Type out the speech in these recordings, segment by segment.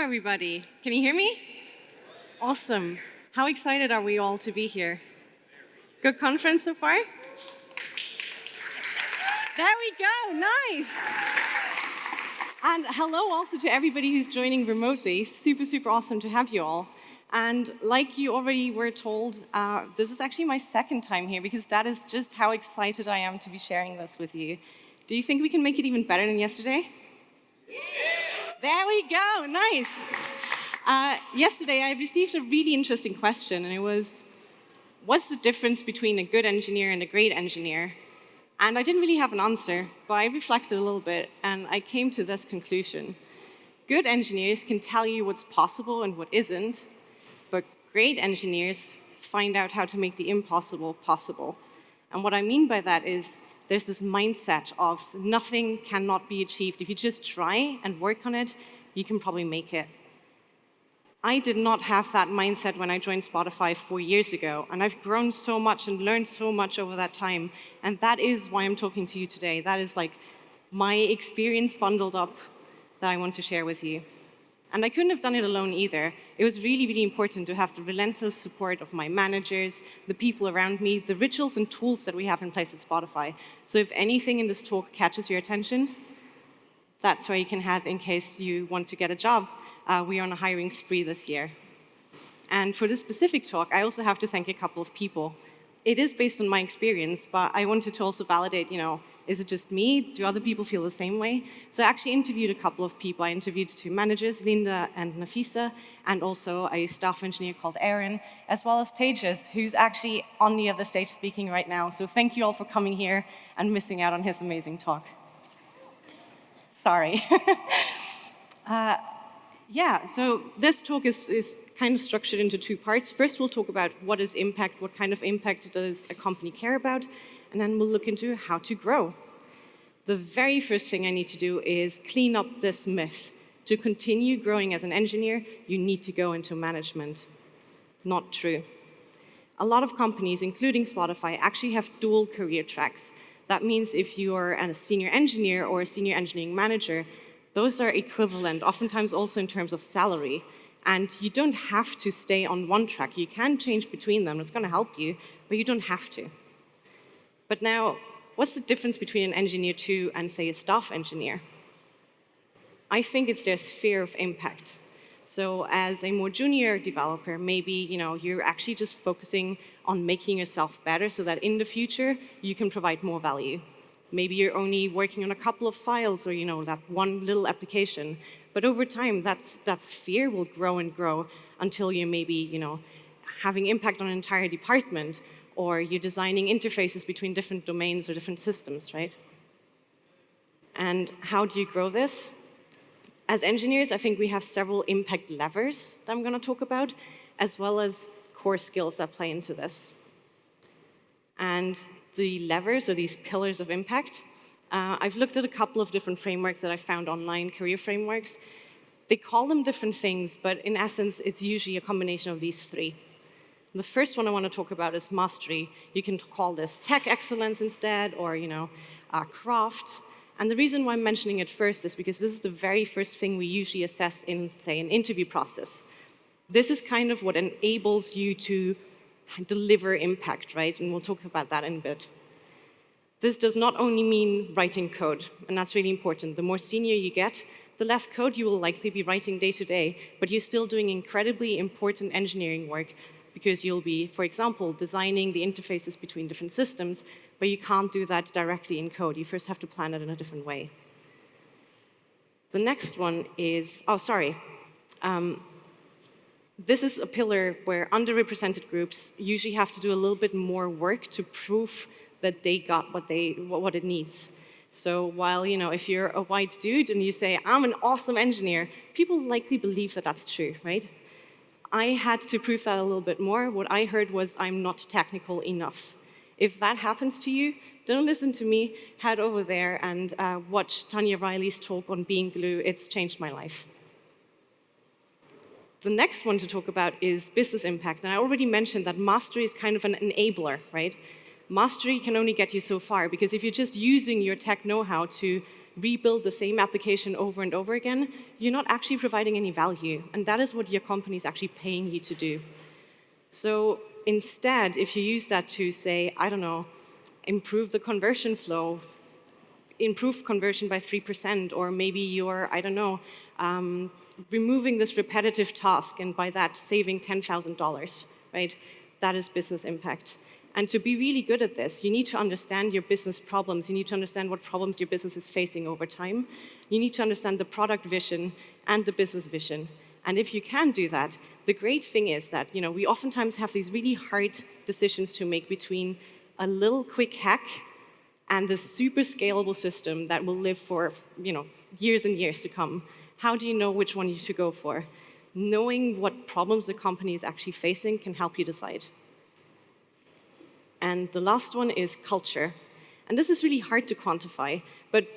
everybody. Can you hear me? Awesome. How excited are we all to be here? Good conference so far? There we go. Nice. And hello also to everybody who's joining remotely. Super, super awesome to have you all. And like you already were told, this is actually my second time here because that is just how excited I am to be sharing this with you. Do you think we can make it even better than yesterday? Yeah. There we go. Nice. Yesterday, I received a really interesting question, and it was, what's the difference between a good engineer and a great engineer? And I didn't really have an answer, but I reflected a little bit, and I came to this conclusion. Good engineers can tell you what's possible and what isn't, but great engineers find out how to make the impossible possible. And what I mean by that is there's this mindset of nothing cannot be achieved. If you just try and work on it, you can probably make it. I did not have that mindset when I joined Spotify 4 years ago, and I've grown so much and learned so much over that time, and that is why I'm talking to you today. That is like my experience bundled up that I want to share with you. And I couldn't have done it alone either. It was really, really important to have the relentless support of my managers, the people around me, the rituals and tools that we have in place at Spotify. So if anything in this talk catches your attention, that's where you can head in case you want to get a job. We are on a hiring spree this year. And for this specific talk, I also have to thank a couple of people. It is based on my experience, but I wanted to also validate, is it just me? Do other people feel the same way? So I actually interviewed a couple of people. I interviewed 2 managers, Linda and Nafisa, and also a staff engineer called Aaron, as well as Tejas, who's actually on the other stage speaking right now. So thank you all for coming here and missing out on his amazing talk. Sorry. So this talk is kind of structured into 2 parts. First, we'll talk about what is impact, what kind of impact does a company care about, and then we'll look into how to grow. The very first thing I need to do is clean up this myth. To continue growing as an engineer, you need to go into management. Not true. A lot of companies, including Spotify, actually have dual career tracks. That means if you're a senior engineer or a senior engineering manager, those are equivalent, oftentimes also in terms of salary. And you don't have to stay on one track. You can change between them. It's going to help you, but you don't have to. But now, what's the difference between an engineer 2 and, say, a staff engineer? I think it's their sphere of impact. So as a more junior developer, maybe you're actually just focusing on making yourself better so that in the future, you can provide more value. Maybe you're only working on a couple of files or that one little application. But over time, that sphere will grow and grow until you're maybe having impact on an entire department, or you're designing interfaces between different domains or different systems, right? And how do you grow this? As engineers, I think we have several impact levers that I'm going to talk about, as well as core skills that play into this. And the levers, or these pillars of impact, I've looked at a couple of different frameworks that I found online, career frameworks. They call them different things, but in essence, it's usually a combination of these 3. The first one I want to talk about is mastery. You can call this tech excellence instead, or craft. And the reason why I'm mentioning it first is because this is the very first thing we usually assess in, say, an interview process. This is kind of what enables you to deliver impact, right? And we'll talk about that in a bit. This does not only mean writing code, and that's really important. The more senior you get, the less code you will likely be writing day to day, but you're still doing incredibly important engineering work because you'll be, for example, designing the interfaces between different systems, but you can't do that directly in code. You first have to plan it in a different way. The next one is, this is a pillar where underrepresented groups usually have to do a little bit more work to prove that they got what it needs. So while, if you're a white dude and you say, I'm an awesome engineer, people likely believe that that's true, right? I had to prove that a little bit more. What I heard was, I'm not technical enough. If that happens to you, don't listen to me. Head over there and watch Tanya Riley's talk on being glue. It's changed my life. The next one to talk about is business impact. And I already mentioned that mastery is kind of an enabler, right? Mastery can only get you so far, because if you're just using your tech know-how to rebuild the same application over and over again, you're not actually providing any value. And that is what your company is actually paying you to do. So instead, if you use that to say, I don't know, improve the conversion flow, improve conversion by 3%, or maybe you're, I don't know, removing this repetitive task, and by that saving $10,000, right? That is business impact. And to be really good at this, you need to understand your business problems. You need to understand what problems your business is facing over time. You need to understand the product vision and the business vision. And if you can do that, the great thing is that we oftentimes have these really hard decisions to make between a little quick hack and this super scalable system that will live for years and years to come. How do you know which one you should go for? Knowing what problems the company is actually facing can help you decide. And the last one is culture. And this is really hard to quantify, but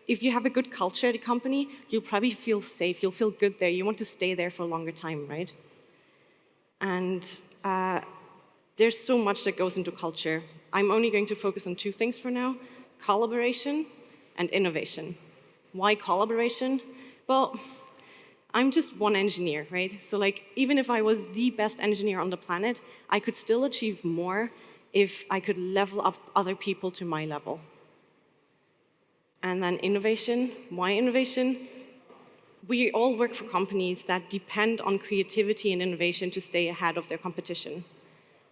if you have a good culture at a company, you'll probably feel safe, you'll feel good there, you want to stay there for a longer time, right? And there's so much that goes into culture. I'm only going to focus on two things for now: collaboration and innovation. Why collaboration? Well, I'm just one engineer, right? So even if I was the best engineer on the planet, I could still achieve more if I could level up other people to my level. And then innovation. Why innovation? We all work for companies that depend on creativity and innovation to stay ahead of their competition.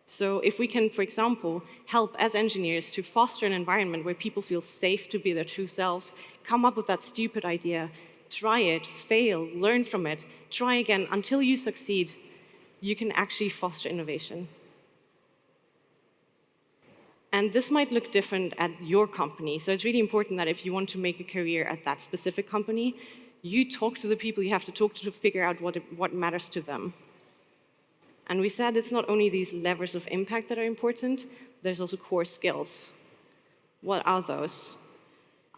So if we can, for example, help as engineers to foster an environment where people feel safe to be their true selves, come up with that stupid idea, try it, fail, learn from it, try again until you succeed, you can actually foster innovation. And this might look different at your company. So it's really important that if you want to make a career at that specific company, you talk to the people you have to talk to figure out what matters to them. And we said it's not only these levers of impact that are important, there's also core skills. What are those?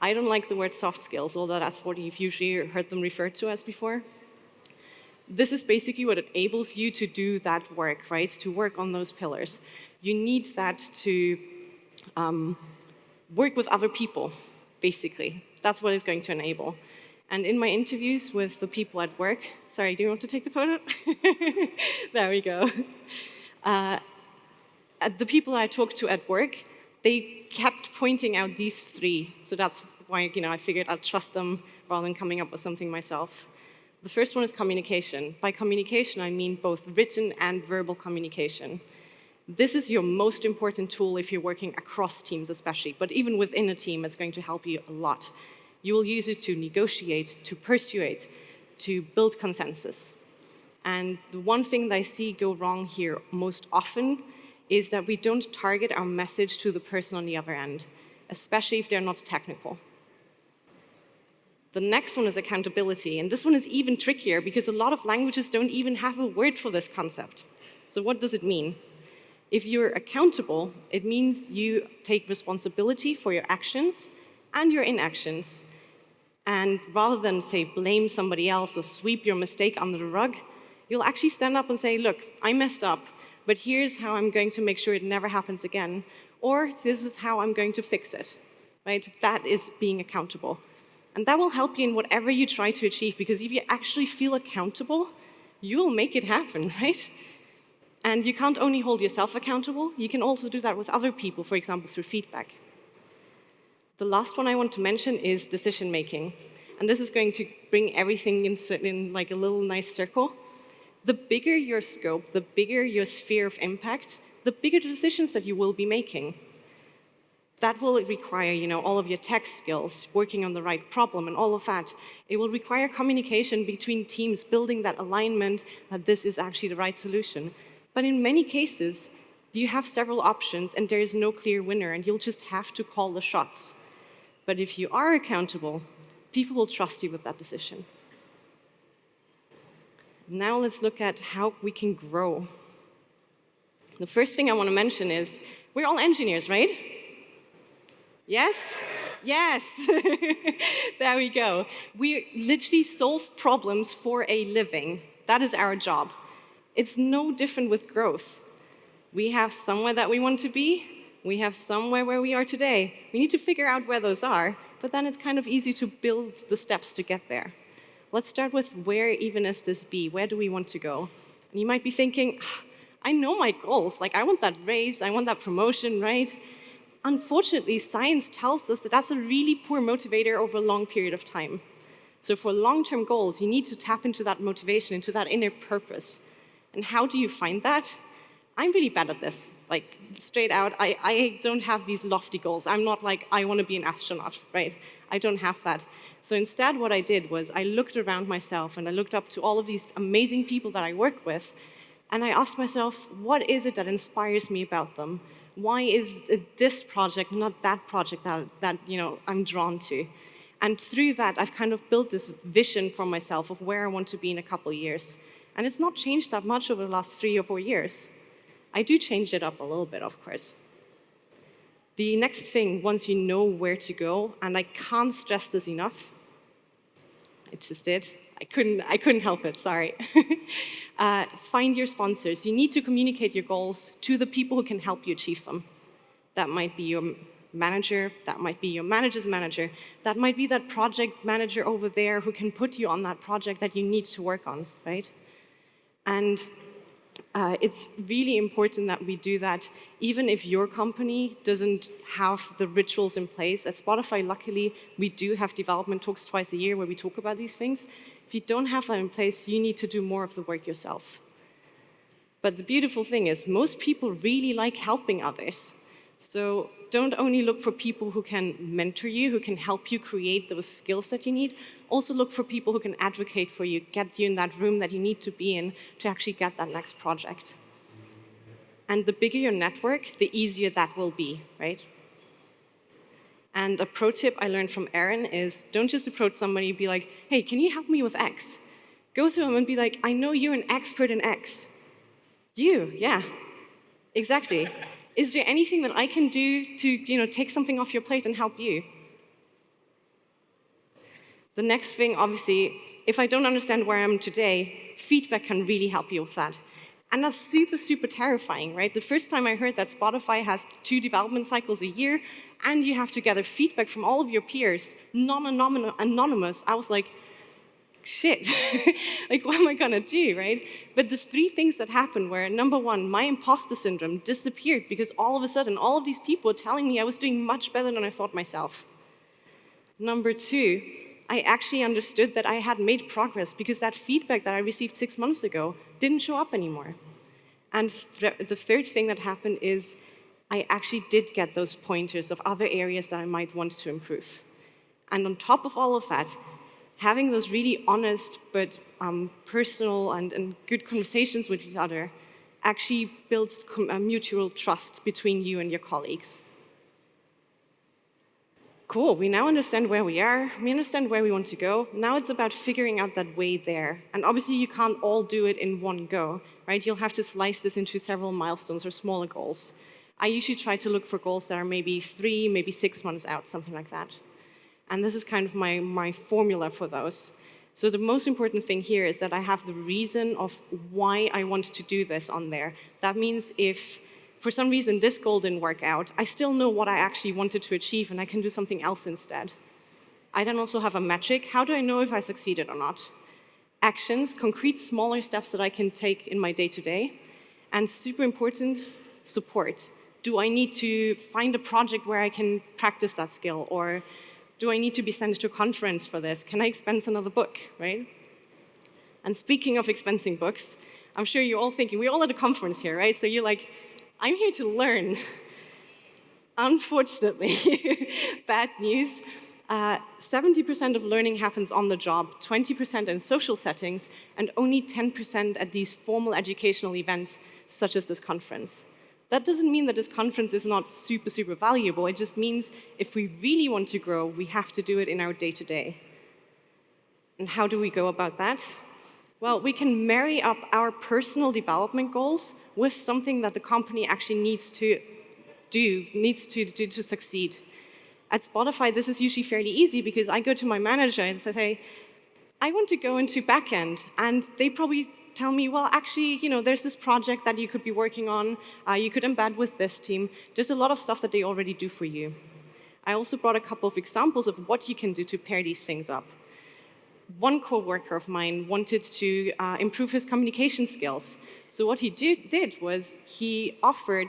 I don't like the word soft skills, although that's what you've usually heard them referred to as before. This is basically what enables you to do that work, right? To work on those pillars. You need that to work with other people, basically. That's what it's going to enable. And in my interviews with the people at work, sorry, do you want to take the photo? There we go. The people I talked to at work, they kept pointing out these three. So that's why I figured I'd trust them rather than coming up with something myself. The first one is communication. By communication, I mean both written and verbal communication. This is your most important tool if you're working across teams especially, but even within a team, it's going to help you a lot. You will use it to negotiate, to persuade, to build consensus. And the one thing that I see go wrong here most often is that we don't target our message to the person on the other end, especially if they're not technical. The next one is accountability, and this one is even trickier because a lot of languages don't even have a word for this concept. So what does it mean? If you're accountable, it means you take responsibility for your actions and your inactions. And rather than, say, blame somebody else or sweep your mistake under the rug, you'll actually stand up and say, look, I messed up, but here's how I'm going to make sure it never happens again. Or this is how I'm going to fix it, right? That is being accountable. And that will help you in whatever you try to achieve, because if you actually feel accountable, you will make it happen, right? And you can't only hold yourself accountable, you can also do that with other people, for example, through feedback. The last one I want to mention is decision-making. And this is going to bring everything in like a little nice circle. The bigger your scope, the bigger your sphere of impact, the bigger the decisions that you will be making. That will require, all of your tech skills, working on the right problem and all of that. It will require communication between teams, building that alignment that this is actually the right solution. But in many cases, you have several options and there is no clear winner and you'll just have to call the shots. But if you are accountable, people will trust you with that decision. Now let's look at how we can grow. The first thing I want to mention is, we're all engineers, right? Yes? Yes. There we go. We literally solve problems for a living. That is our job. It's no different with growth. We have somewhere that we want to be. We have somewhere where we are today. We need to figure out where those are, but then it's kind of easy to build the steps to get there. Let's start with where even is this B? Where do we want to go? And you might be thinking, I know my goals. Like, I want that raise, I want that promotion, right? Unfortunately, science tells us that that's a really poor motivator over a long period of time. So for long-term goals, you need to tap into that motivation, into that inner purpose. And how do you find that? I'm really bad at this. Like, straight out, I don't have these lofty goals. I'm not like, I want to be an astronaut, right? I don't have that. So instead, what I did was I looked around myself and I looked up to all of these amazing people that I work with, and I asked myself, what is it that inspires me about them? Why is it this project, not that project that I'm drawn to? And through that, I've kind of built this vision for myself of where I want to be in a couple of years. And it's not changed that much over the last 3 or 4 years. I do change it up a little bit, of course. The next thing, once you know where to go, and I can't stress this enough, I just did. I couldn't help it, sorry. Find your sponsors. You need to communicate your goals to the people who can help you achieve them. That might be your manager, that might be your manager's manager, that might be that project manager over there who can put you on that project that you need to work on, right? And it's really important that we do that, even if your company doesn't have the rituals in place. At Spotify, luckily, we do have development talks twice a year where we talk about these things. If you don't have that in place, you need to do more of the work yourself. But the beautiful thing is, most people really like helping others. So don't only look for people who can mentor you, who can help you create those skills that you need. Also look for people who can advocate for you, get you in that room that you need to be in to actually get that next project. And the bigger your network, the easier that will be, right? And a pro tip I learned from Aaron is don't just approach somebody and be like, hey, can you help me with X? Go to them and be like, I know you're an expert in X. You, yeah, exactly. Is there anything that I can do to take something off your plate and help you? The next thing, obviously, if I don't understand where I am today, feedback can really help you with that. And that's super, super terrifying, right? The first time I heard that Spotify has 2 development cycles a year, and you have to gather feedback from all of your peers, non-anonymous, I was like, shit, like what am I gonna do, right? But the 3 things that happened were, number 1, my imposter syndrome disappeared because all of a sudden, all of these people were telling me I was doing much better than I thought myself. Number 2, I actually understood that I had made progress because that feedback that I received 6 months ago didn't show up anymore. And the third thing that happened is I actually did get those pointers of other areas that I might want to improve. And on top of all of that, having those really honest but personal and good conversations with each other actually builds a mutual trust between you and your colleagues. Cool, we now understand where we are, we understand where we want to go. Now it's about figuring out that way there. And obviously you can't all do it in one go, right? You'll have to slice this into several milestones or smaller goals. I usually try to look for goals that are maybe 3, maybe 6 months out, something like that. And this is kind of my formula for those. So the most important thing here is that I have the reason of why I want to do this on there. That means if for some reason this goal didn't work out, I still know what I actually wanted to achieve and I can do something else instead. I then also have a metric. How do I know if I succeeded or not? Actions, concrete smaller steps that I can take in my day-to-day. And super important, support. Do I need to find a project where I can practice that skill? Or do I need to be sent to a conference for this? Can I expense another book, right? And speaking of expensing books, I'm sure you're all thinking, we're all at a conference here, right? So you're like, I'm here to learn. Unfortunately, bad news. 70% of learning happens on the job, 20% in social settings, and only 10% at these formal educational events, such as this conference. That doesn't mean that this conference is not super, super valuable. It just means if we really want to grow, we have to do it in our day-to-day. And how do we go about that? Well, we can marry up our personal development goals with something that the company actually needs to do to succeed. At Spotify, this is usually fairly easy because I go to my manager and say, I want to go into backend, and they probably tell me, well, actually, there's this project that you could be working on. You could embed with this team. There's a lot of stuff that they already do for you. I also brought a couple of examples of what you can do to pair these things up. One coworker of mine wanted to improve his communication skills. So what he did was he offered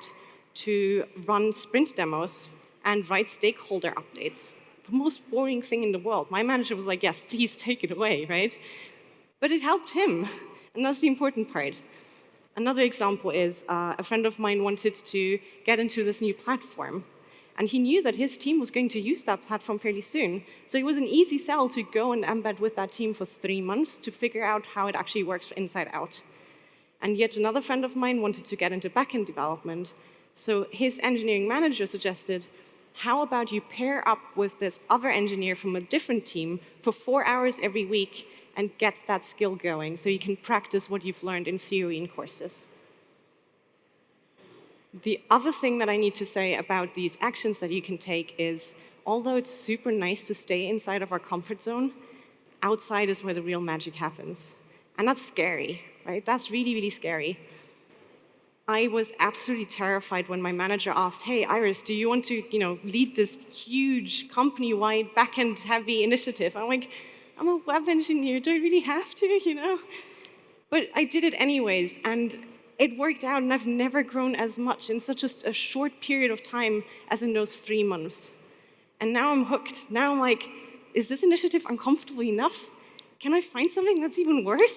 to run sprint demos and write stakeholder updates. The most boring thing in the world. My manager was like, yes, please take it away, right? But it helped him, and that's the important part. Another example is a friend of mine wanted to get into this new platform. And he knew that his team was going to use that platform fairly soon. So it was an easy sell to go and embed with that team for 3 months to figure out how it actually works inside out. And yet another friend of mine wanted to get into backend development. So his engineering manager suggested, how about you pair up with this other engineer from a different team for 4 hours every week and get that skill going so you can practice what you've learned in theory in courses. The other thing that I need to say about these actions that you can take is, although it's super nice to stay inside of our comfort zone, outside is where the real magic happens. And that's scary, right? That's really, really scary. I was absolutely terrified when my manager asked, hey, Iris, do you want to lead this huge company-wide backend-heavy initiative? I'm like, I'm a web engineer. Do I really have to, But I did it anyways, and it worked out, and I've never grown as much in such a short period of time as in those 3 months. And now I'm hooked. Now I'm like, is this initiative uncomfortable enough? Can I find something that's even worse,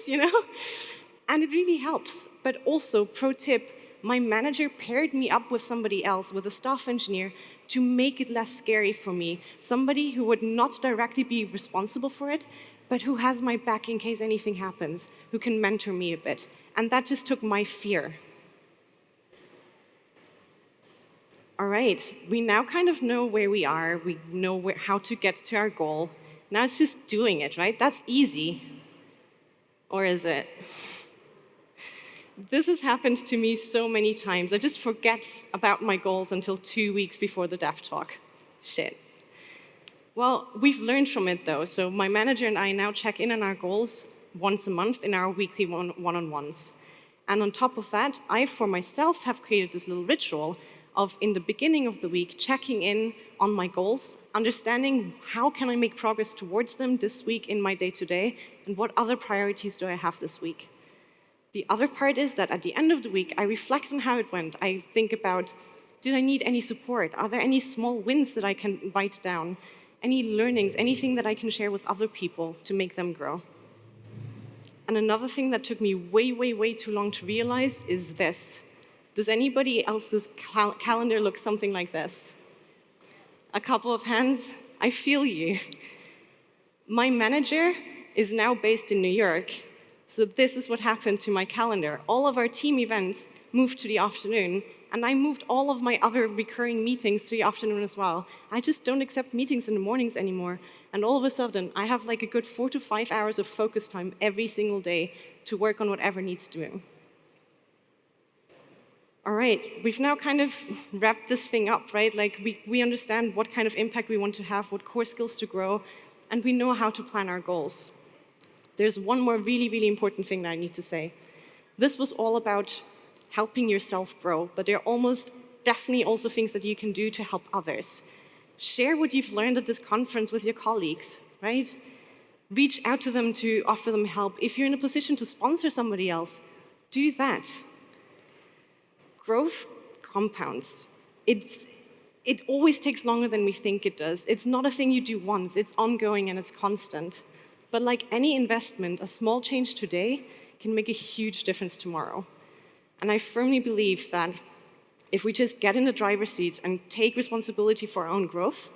And it really helps. But also, pro tip, my manager paired me up with somebody else, with a staff engineer, to make it less scary for me. Somebody who would not directly be responsible for it, but who has my back in case anything happens, who can mentor me a bit. And that just took my fear. All right, we now kind of know where we are. We know how to get to our goal. Now it's just doing it, right? That's easy. Or is it? This has happened to me so many times. I just forget about my goals until 2 weeks before the dev talk. Shit. Well, we've learned from it, though. So my manager and I now check in on our goals once a month in our weekly one-on-ones. And on top of that, I, for myself, have created this little ritual of, in the beginning of the week, checking in on my goals, understanding how can I make progress towards them this week in my day-to-day, and what other priorities do I have this week. The other part is that at the end of the week, I reflect on how it went. I think about, did I need any support? Are there any small wins that I can write down? Any learnings, anything that I can share with other people to make them grow? And another thing that took me way, way, way too long to realize is this. Does anybody else's calendar look something like this? A couple of hands? I feel you. My manager is now based in New York, so this is what happened to my calendar. All of our team events moved to the afternoon, and I moved all of my other recurring meetings to the afternoon as well. I just don't accept meetings in the mornings anymore. And all of a sudden, I have like a good 4 to 5 hours of focus time every single day to work on whatever needs doing. All right, we've now kind of wrapped this thing up, right? Like we understand what kind of impact we want to have, what core skills to grow, and we know how to plan our goals. There's one more really, really important thing that I need to say. This was all about helping yourself grow, but there are almost definitely also things that you can do to help others. Share what you've learned at this conference with your colleagues, right? Reach out to them to offer them help. If you're in a position to sponsor somebody else, do that. Growth compounds. It always takes longer than we think it does. It's not a thing you do once. It's ongoing and it's constant. But like any investment, a small change today can make a huge difference tomorrow. And I firmly believe that if we just get in the driver's seats and take responsibility for our own growth,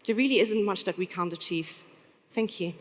there really isn't much that we can't achieve. Thank you.